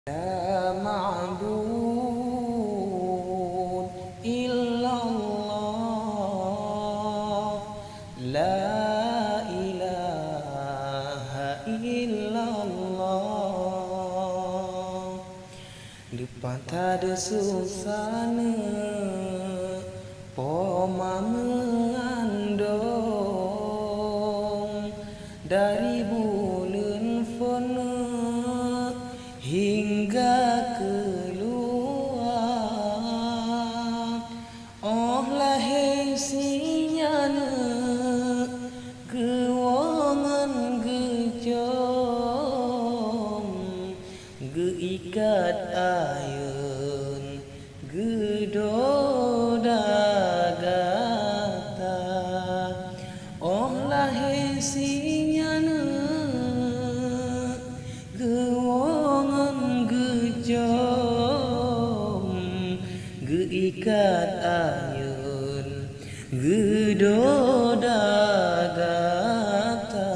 لا معبود إلا الله لا إله إلا الله Depan tada susana Poma mengandung Dari bulan fana hingga keluar Oh lahir sinyana Gewangan gejom Geikat ayun Gedoda gata Oh lahir sinyana Gewangan gejom Geikat ayun Gedoda gata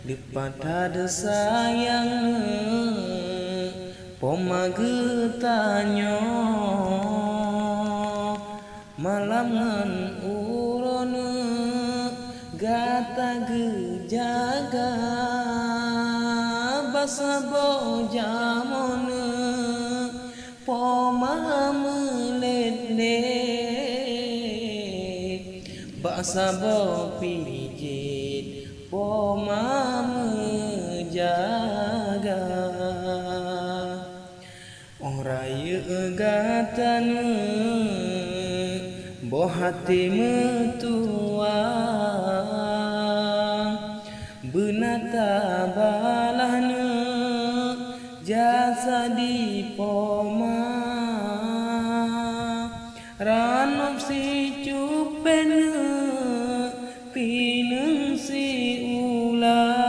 Depan tada sayang Poma getanyo Malangan urona Gata gejaga Basa bojamona Poma melet-let Basa bopijit Poma menjaga Oh raya gatana Boh hati metua Benata balahna Jasa di poma Ranop si cupena Pineng si ulah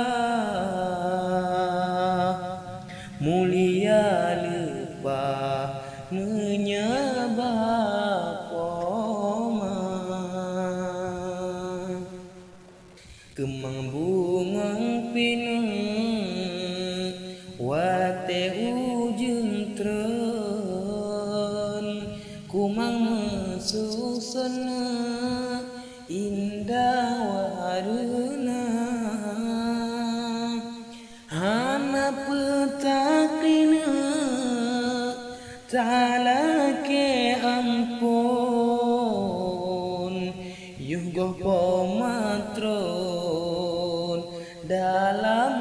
Mulia lupa menyebab poma Kemang bungang pineng Wate ujung tren Kumang mesusana Indah waruna Hana petaklina Talake ampun Yuh goh pomatron Dalam